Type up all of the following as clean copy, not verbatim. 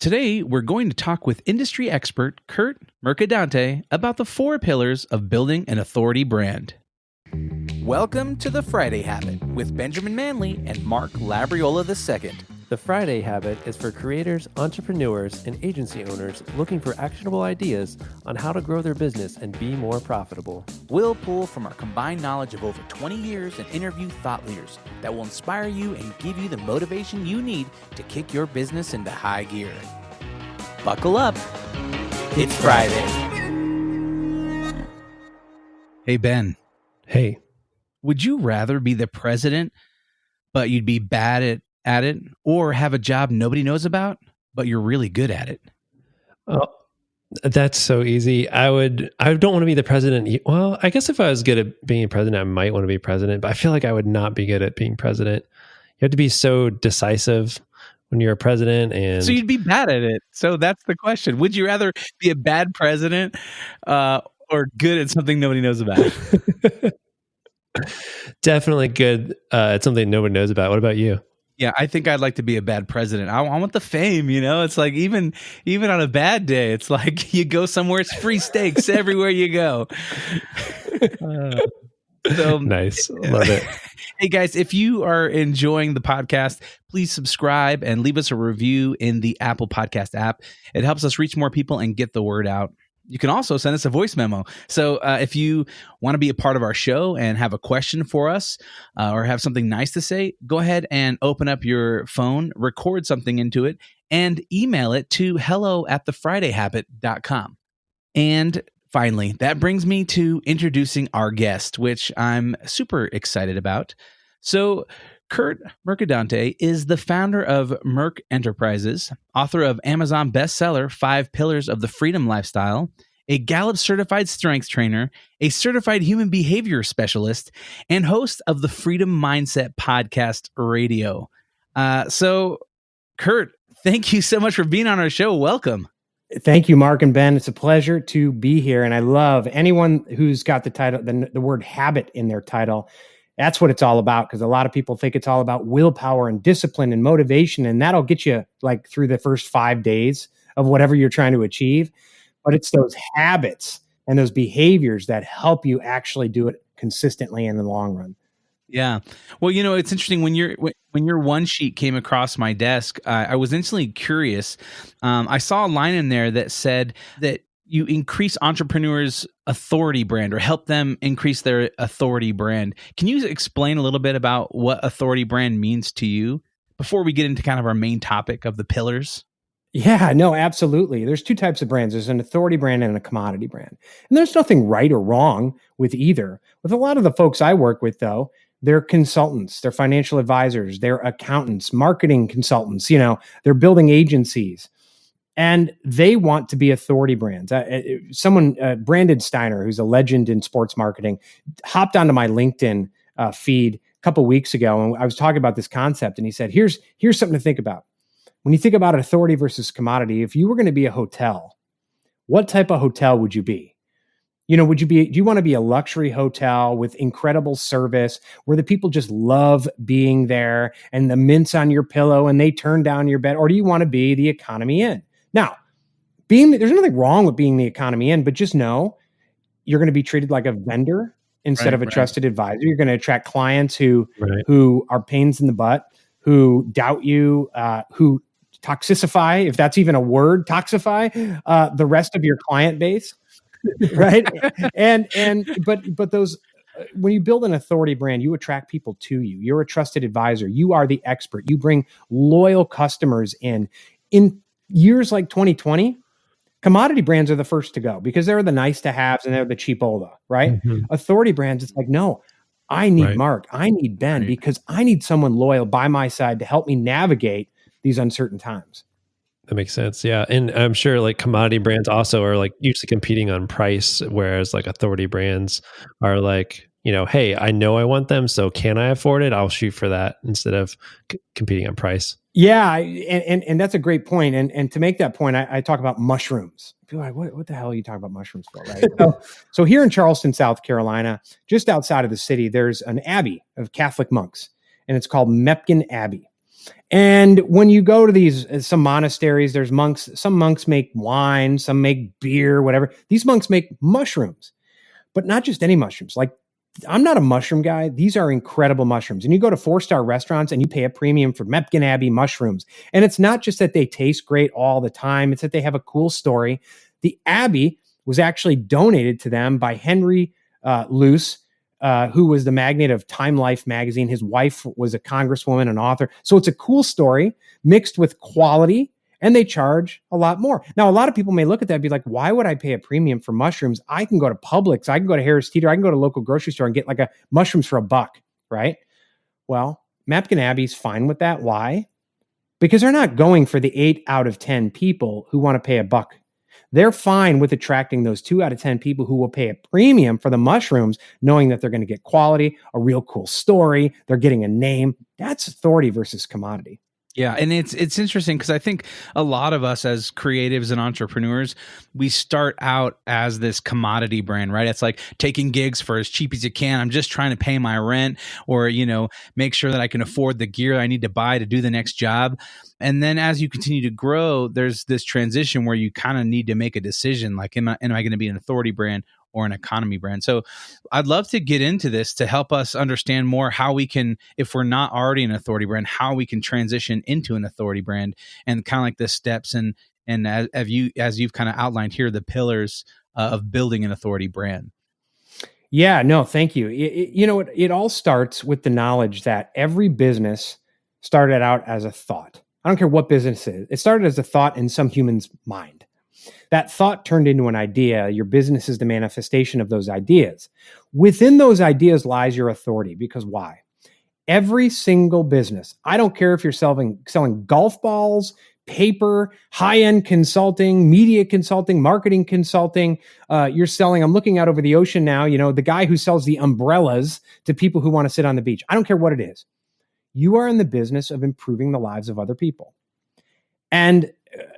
Today, we're going to talk with industry expert Curt Mercadante about the 4 pillars of building an authority brand. Welcome to The Friday Habit with Benjamin Manley and Mark Labriola II. The Friday Habit is for creators, entrepreneurs, and agency owners looking for actionable ideas on how to grow their business and be more profitable. We'll pull from our combined knowledge of over 20 years and interview thought leaders that will inspire you and give you the motivation you need to kick your business into high gear. Buckle up. It's Friday. Hey, Ben. Hey. Would you rather be the president, but you'd be bad at it, or have a job nobody knows about, but you're really good at it? Oh, that's so easy. I don't want to be the president. Well, I guess if I was good at being president, I might want to be president, but I feel like I would not be good at being president. You have to be so decisive when you're a president. And so you'd be bad at it. So that's the question. Would you rather be a bad president or good at something nobody knows about? Definitely good at something nobody knows about. What about you? Yeah, I think I'd like to be a bad president. I want the fame, you know? It's like even on a bad day, it's like you go somewhere, it's free steaks everywhere you go. So nice. Love it. Hey guys, if you are enjoying the podcast, please subscribe and leave us a review in the Apple Podcast app. It helps us reach more people and get the word out. You can also send us a voice memo. So if you want to be a part of our show and have a question for us or have something nice to say, go ahead and open up your phone, record something into it, and email it to hello@thefridayhabit.com. And finally, that brings me to introducing our guest, which I'm super excited about. So Curt Mercadante is the founder of Merc Enterprises, author of Amazon bestseller 5 Pillars of the Freedom Lifestyle, a Gallup certified strength trainer, a certified human behavior specialist, and host of the Freedom Mindset podcast radio. So Curt, thank you so much for being on our show. Welcome. Thank you, Mark and Ben. It's a pleasure to be here. And I love anyone who's got the title, the word habit in their title. That's what it's all about, because a lot of people think it's all about willpower and discipline and motivation, and that'll get you like through the first 5 days of whatever you're trying to achieve. But it's those habits and those behaviors that help you actually do it consistently and in the long run. Yeah. Well, you know, it's interesting when your one sheet came across my desk, I was instantly curious. I saw a line in there that said that you increase entrepreneurs' authority brand or help them increase their authority brand. Can you explain a little bit about what authority brand means to you before we get into kind of our main topic of the pillars? Yeah, no, absolutely. There's 2 types of brands. There's an authority brand and a commodity brand. And there's nothing right or wrong with either. With a lot of the folks I work with, though, they're consultants, they're financial advisors, they're accountants, marketing consultants, they're building agencies. And they want to be authority brands. Brandon Steiner, who's a legend in sports marketing, hopped onto my LinkedIn feed a couple weeks ago, and I was talking about this concept, and he said, "Here's something to think about. When you think about authority versus commodity, if you were going to be a hotel, what type of hotel would you be? Do you want to be a luxury hotel with incredible service where the people just love being there and the mints on your pillow and they turn down your bed, or do you want to be the Economy Inn?" Now, there's nothing wrong with being the Economy Inn, but just know you're going to be treated like a vendor instead of a trusted advisor. You're going to attract clients who are pains in the butt, who doubt you, who toxify, if that's even a word, toxify the rest of your client base, right? But those, when you build an authority brand, you attract people to you. You're a trusted advisor. You are the expert. You bring loyal customers in. In years like 2020, commodity brands are the first to go because they're the nice to haves and they're the cheapola, right? Mm-hmm. Authority brands, it's like, no, I need Mark, I need Ben, because I need someone loyal by my side to help me navigate these uncertain times. That makes sense. Yeah. And I'm sure like commodity brands also are like usually competing on price, whereas like authority brands are like, hey, I know I want them, so can I afford it? I'll shoot for that instead of competing on price. Yeah, and that's a great point. And to make that point, I talk about mushrooms. People are like, what the hell are you talking about mushrooms for, right? So here in Charleston, South Carolina, just outside of the city, there's an abbey of Catholic monks, and it's called Mepkin Abbey. And when you go to these, some monasteries, there's monks, some monks make wine, some make beer, whatever. These monks make mushrooms, but not just any mushrooms. Like, I'm not a mushroom guy. These are incredible mushrooms. And you go to 4-star restaurants and you pay a premium for Mepkin Abbey mushrooms. And it's not just that they taste great all the time. It's that they have a cool story. The Abbey was actually donated to them by Henry Luce, who was the magnate of Time Life magazine. His wife was a congresswoman, an author. So it's a cool story mixed with quality, and they charge a lot more. Now, a lot of people may look at that and be like, why would I pay a premium for mushrooms? I can go to Publix, I can go to Harris Teeter, I can go to a local grocery store and get like a mushrooms for $1, right? Well, Mapkin Abbey's fine with that. Why? Because they're not going for the 8 out of 10 people who want to pay $1. They're fine with attracting those 2 out of 10 people who will pay a premium for the mushrooms, knowing that they're going to get quality, a real cool story, they're getting a name. That's authority versus commodity. Yeah, and it's interesting because I think a lot of us as creatives and entrepreneurs, we start out as this commodity brand, right? It's like taking gigs for as cheap as you can. I'm just trying to pay my rent, or make sure that I can afford the gear I need to buy to do the next job. And then as you continue to grow, there's this transition where you kind of need to make a decision, like, am I going to be an authority brand or an economy brand? So I'd love to get into this to help us understand more how we can, if we're not already an authority brand, how we can transition into an authority brand, and kind of like the steps and as you've kind of outlined here, the pillars of building an authority brand. Yeah, no, thank you. It all starts with the knowledge that every business started out as a thought. I don't care what business it is. It started as a thought in some human's mind. That thought turned into an idea. Your business is the manifestation of those ideas. Within those ideas lies your authority. Because why? Every single business, I don't care if you're selling golf balls, paper, high-end consulting, media consulting, marketing consulting, you're selling, I'm looking out over the ocean now, the guy who sells the umbrellas to people who want to sit on the beach. I don't care what it is. You are in the business of improving the lives of other people. And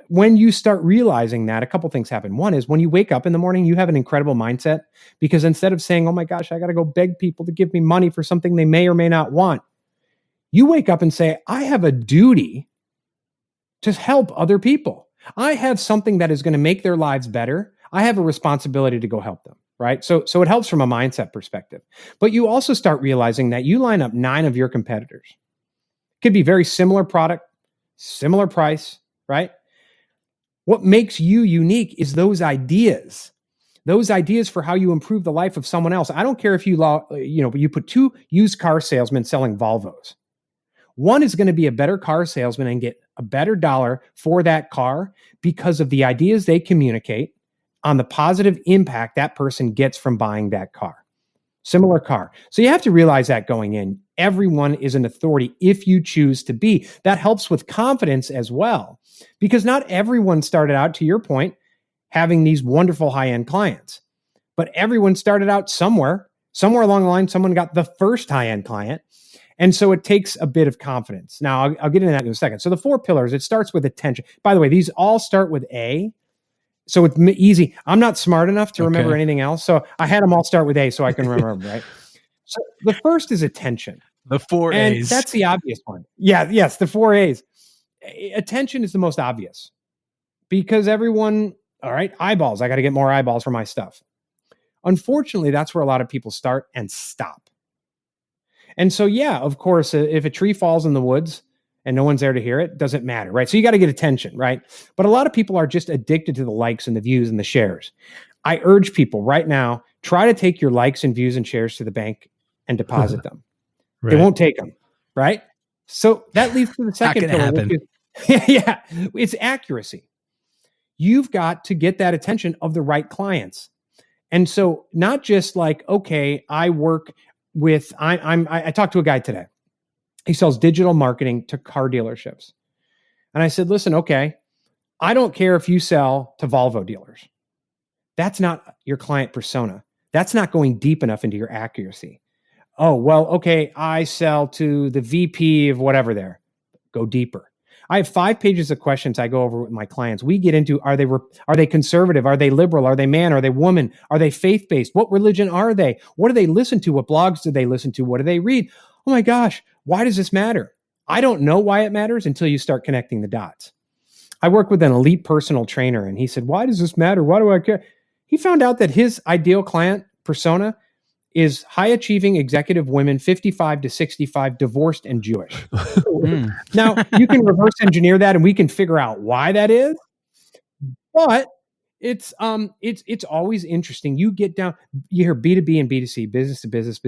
when you start realizing that, a couple things happen. One is when you wake up in the morning, you have an incredible mindset, because instead of saying, oh my gosh, I got to go beg people to give me money for something they may or may not want, you wake up and say, I have a duty to help other people. I have something that is going to make their lives better. I have a responsibility to go help them, right? So it helps from a mindset perspective. But you also start realizing that you line up 9 of your competitors. Could be very similar product, similar price, right? What makes you unique is those ideas for how you improve the life of someone else. I don't care if you put 2 used car salesmen selling Volvos. One is going to be a better car salesman and get a better dollar for that car because of the ideas they communicate on the positive impact that person gets from buying that car. Similar car. So you have to realize that going in, everyone is an authority if you choose to be. That helps with confidence as well, because not everyone started out, to your point, having these wonderful high-end clients, but everyone started out somewhere along the line, someone got the first high-end client. And so it takes a bit of confidence. Now, I'll get into that in a second. So the 4 pillars, it starts with attention. By the way, these all start with A. So it's easy. I'm not smart enough to remember anything else. So I had them all start with A so I can remember, right? So the first is attention. The 4 and A's. That's the obvious one. Yeah, yes, the 4 A's. Attention is the most obvious because everyone, all right, eyeballs. I got to get more eyeballs for my stuff. Unfortunately, that's where a lot of people start and stop. And so, yeah, of course, if a tree falls in the woods and no one's there to hear it, doesn't matter, right? So you got to get attention, right? But a lot of people are just addicted to the likes and the views and the shares. I urge people right now, try to take your likes and views and shares to the bank and deposit them. Right. They won't take them, right? So that leads to the second pillar. Yeah, it's accuracy. You've got to get that attention of the right clients. And so not just like, okay, I work with, I talked to a guy today. He sells digital marketing to car dealerships. And I said, listen, okay, I don't care if you sell to Volvo dealers. That's not your client persona. That's not going deep enough into your accuracy. Oh, well, okay, I sell to the VP of whatever there. Go deeper. I have 5 pages of questions I go over with my clients. We get into, are they conservative? Are they liberal? Are they man? Are they woman? Are they faith-based? What religion are they? What do they listen to? What blogs do they listen to? What do they read? Oh my gosh, why does this matter? I don't know why it matters until you start connecting the dots. I work with an elite personal trainer, and he said, why does this matter? Why do I care? He found out that his ideal client persona is high achieving executive women, 55 to 65, divorced and Jewish. Now, you can reverse engineer that and we can figure out why that is. But it's always interesting. You get down, you hear B2B and B2C, business to business,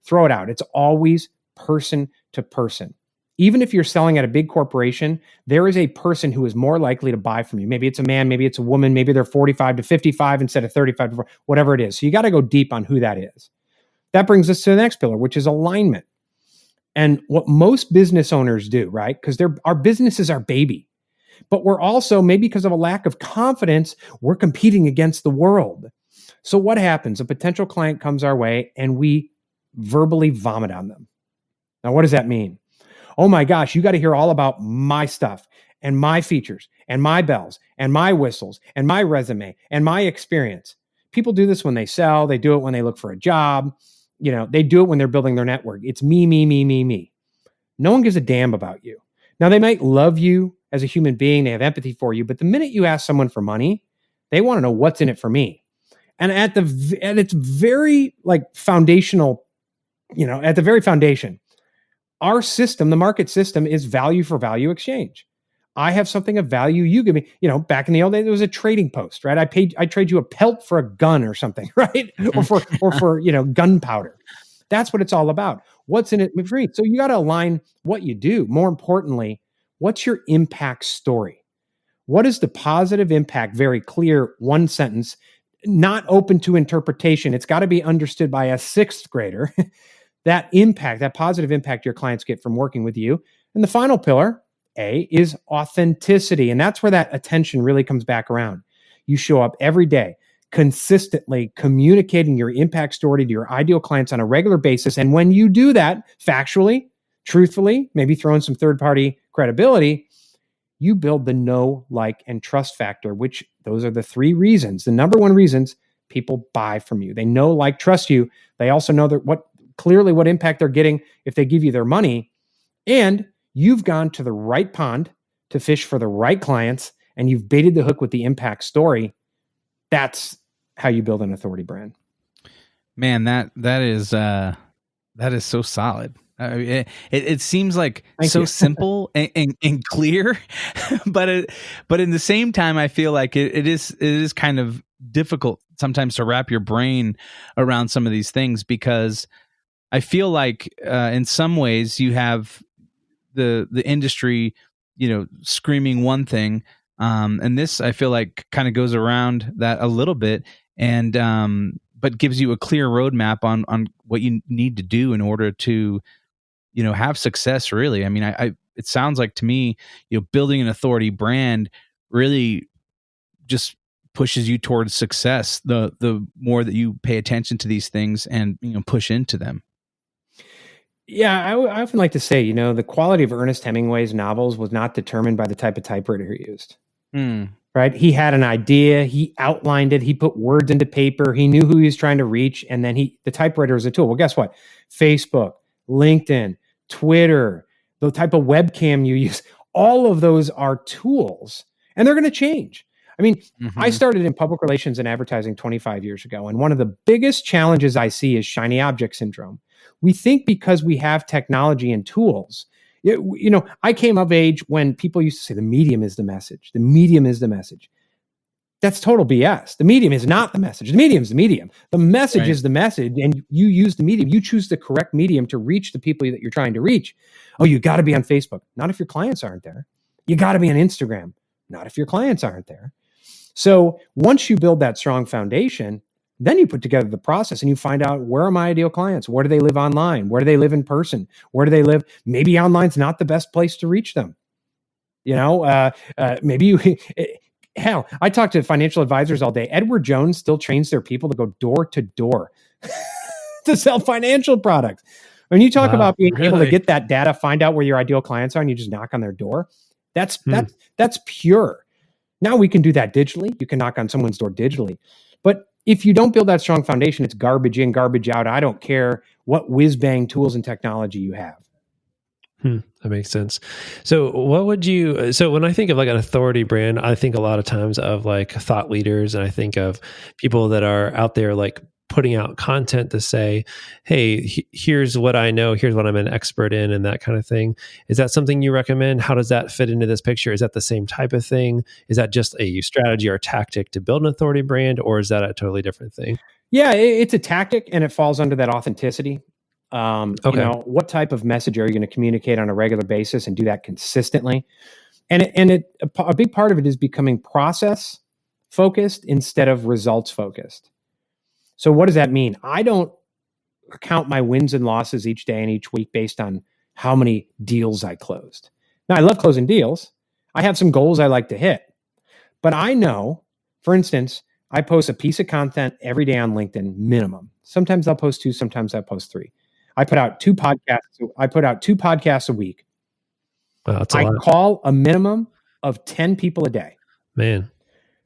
throw it out. It's always person to person. Even if you're selling at a big corporation, there is a person who is more likely to buy from you. Maybe it's a man, maybe it's a woman, maybe they're 45 to 55 instead of 35 to 40, whatever it is. So you got to go deep on who that is. That brings us to the next pillar, which is alignment. And what most business owners do, right? Because our business is our baby. But we're also, maybe because of a lack of confidence, we're competing against the world. So what happens? A potential client comes our way and we verbally vomit on them. Now, what does that mean? Oh my gosh, you got to hear all about my stuff and my features and my bells and my whistles and my resume and my experience. People do this when they sell. They do it when they look for a job. They do it when they're building their network. It's me, me, me, me, me. No one gives a damn about you. Now, they might love you as a human being. They have empathy for you. But the minute you ask someone for money, they want to know what's in it for me. And at its very foundational, at the very foundation, our system, the market system, is value for value exchange. I have something of value. You give me, back in the old days, there was a trading post, right? I trade you a pelt for a gun or something, right? or for gunpowder. That's what it's all about. What's in it for me? So you got to align what you do. More importantly, what's your impact story? What is the positive impact? Very clear, one sentence, not open to interpretation. It's got to be understood by a sixth grader. That impact, that positive impact your clients get from working with you. And the final pillar, A, is authenticity. And that's where that attention really comes back around. You show up every day, consistently communicating your impact story to your ideal clients on a regular basis. And when you do that factually, truthfully, maybe throw in some third-party credibility, you build the know, like, and trust factor, which those are the three reasons, the number one reasons people buy from you. They know, like, trust you. They also know that what impact they're getting if they give you their money. And you've gone to the right pond to fish for the right clients, and you've baited the hook with the impact story. That's how you build an authority brand. Man, that is so solid. It seems like so simple and clear, but in the same time, I feel like it is kind of difficult sometimes to wrap your brain around some of these things, because I feel like in some ways you have the industry, screaming one thing, and this, I feel like, kind of goes around that a little bit, and but gives you a clear roadmap on what you need to do in order to have success. Really, I mean, it sounds like to me, building an authority brand really just pushes you towards success. The more that you pay attention to these things and push into them. Yeah, I often like to say, the quality of Ernest Hemingway's novels was not determined by the type of typewriter he used. Right? He had an idea, he outlined it, he put words into paper, he knew who he was trying to reach, and then the typewriter is a tool. Well, guess what? Facebook, LinkedIn, Twitter, the type of webcam you use, all of those are tools, and they're going to change. I mean, I started in public relations and advertising 25 years ago, and one of the biggest challenges I see is shiny object syndrome. We think because we have technology and tools, I came of age when people used to say the medium is the message. The medium is the message. That's total BS. The medium is not the message. The medium is the medium. The message is the message, and you use the medium. You choose the correct medium to reach the people that you're trying to reach. Oh, you got to be on Facebook. Not if your clients aren't there. You got to be on Instagram. Not if your clients aren't there. So once you build that strong foundation, then you put together the process and you find out, where are my ideal clients? Where do they live online? Where do they live in person? Where do they live? Maybe online's not the best place to reach them. Maybe you, hell, I talk to financial advisors all day. Edward Jones still trains their people to go door to door to sell financial products. When you talk about being able to get that data, find out where your ideal clients are, and you just knock on their door, that's pure. Now we can do that digitally. You can knock on someone's door digitally. But if you don't build that strong foundation, it's garbage in, garbage out. I don't care what whiz-bang tools and technology you have. That makes sense. So when I think of like an authority brand, I think a lot of times of like thought leaders, and I think of people that are out there like putting out content to say, hey, here's what I know, here's what I'm an expert in, and that kind of thing. Is that something you recommend? How does that fit into this picture? Is that the same type of thing? Is that just a strategy or tactic to build an authority brand, or is that a totally different thing? Yeah, it's a tactic, and it falls under that authenticity. Okay. What type of message are you going to communicate on a regular basis and do that consistently? And a big part of it is becoming process focused instead of results focused. So what does that mean? I don't count my wins and losses each day and each week based on how many deals I closed. Now, I love closing deals. I have some goals I like to hit. But I know, for instance, I post a piece of content every day on LinkedIn minimum. Sometimes I'll post 2, sometimes I'll post 3. I put out 2 podcasts a week. Wow, that's a I lot. call a minimum of 10 people a day. Man.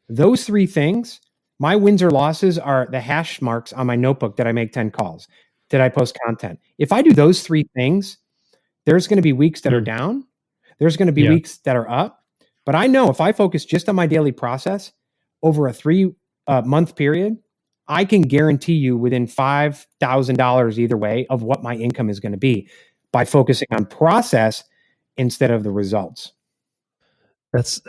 Those 3 things, my wins or losses are the hash marks on my notebook that I make 10 calls. Did I post content? If I do those 3 things, there's going to be weeks that are down. There's going to be weeks that are up. But I know if I focus just on my daily process over a 3-month period, I can guarantee you within $5,000 either way of what my income is going to be by focusing on process instead of the results. That's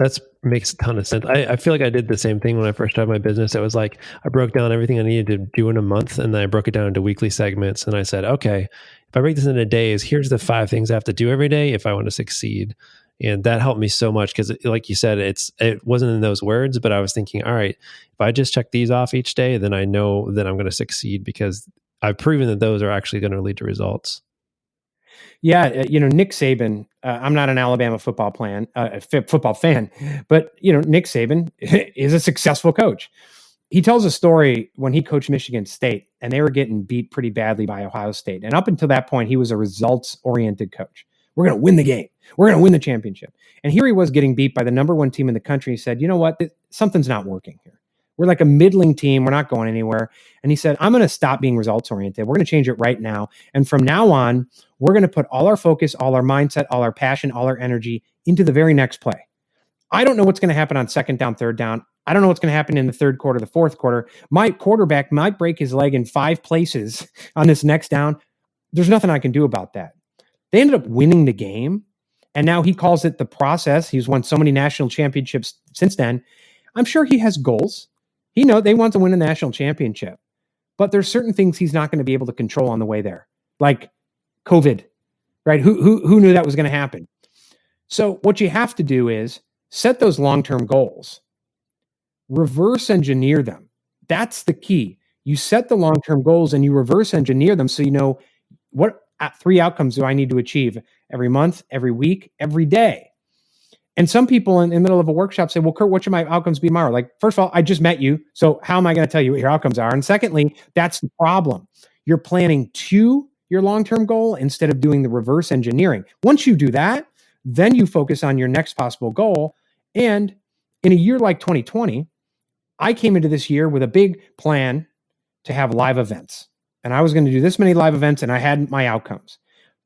makes a ton of sense. I feel like I did the same thing when I first started my business. It was like I broke down everything I needed to do in a month, and then I broke it down into weekly segments. And I said, okay, if I break this into days, here's the 5 things I have to do every day if I want to succeed. And that helped me so much because, like you said, it wasn't in those words, but I was thinking, all right, if I just check these off each day, then I know that I'm going to succeed because I've proven that those are actually going to lead to results. Yeah, Nick Saban. I'm not an Alabama football fan, but Nick Saban is a successful coach. He tells a story when he coached Michigan State, and they were getting beat pretty badly by Ohio State. And up until that point, he was a results-oriented coach. We're going to win the game. We're going to win the championship. And here he was getting beat by the number 1 team in the country. He said, you know what? Something's not working here. We're like a middling team. We're not going anywhere. And he said, I'm going to stop being results oriented. We're going to change it right now. And from now on, we're going to put all our focus, all our mindset, all our passion, all our energy into the very next play. I don't know what's going to happen on 2nd down, 3rd down. I don't know what's going to happen in the 3rd quarter, the 4th quarter. My quarterback might break his leg in 5 places on this next down. There's nothing I can do about that. They ended up winning the game. And now he calls it the process. He's won so many national championships since then. I'm sure he has goals. They want to win a national championship, but there's certain things he's not going to be able to control on the way there, like COVID, right? Who knew that was going to happen? So what you have to do is set those long-term goals, reverse engineer them. That's the key. You set the long-term goals and you reverse engineer them so you know what 3 outcomes do I need to achieve every month, every week, every day. And some people in the middle of a workshop say, well, Curt, what should my outcomes be tomorrow? Like, first of all, I just met you. So how am I going to tell you what your outcomes are? And secondly, that's the problem. You're planning to your long-term goal instead of doing the reverse engineering. Once you do that, then you focus on your next possible goal. And in a year like 2020, I came into this year with a big plan to have live events. And I was going to do this many live events, and I had my outcomes.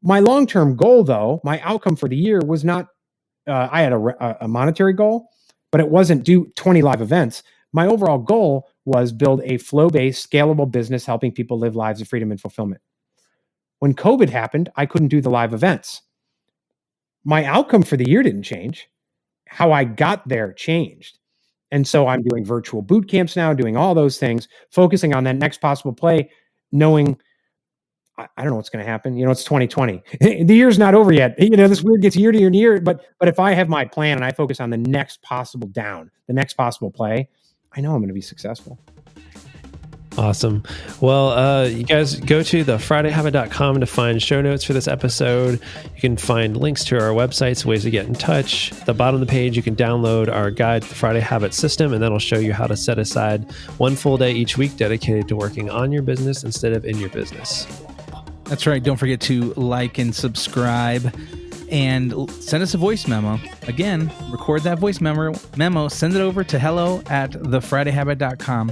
My long-term goal, though, my outcome for the year was not, I had a monetary goal, but it wasn't do 20 live events. My overall goal was build a flow-based, scalable business helping people live lives of freedom and fulfillment. When COVID happened, I couldn't do the live events. My outcome for the year didn't change. How I got there changed. And so I'm doing virtual boot camps now, doing all those things, focusing on that next possible play, knowing I don't know what's going to happen. It's 2020. The year's not over yet. This weird gets year to year to year. But if I have my plan and I focus on the next possible down, the next possible play, I know I'm going to be successful. Awesome. Well, you guys go to thefridayhabit.com to find show notes for this episode. You can find links to our websites, ways to get in touch. At the bottom of the page, you can download our guide to the Friday Habit System, and that'll show you how to set aside 1 full day each week dedicated to working on your business instead of in your business. That's right. Don't forget to like and subscribe and send us a voice memo. Again, record that voice memo, send it over to hello@thefridayhabit.com.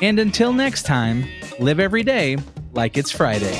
And until next time, live every day like it's Friday.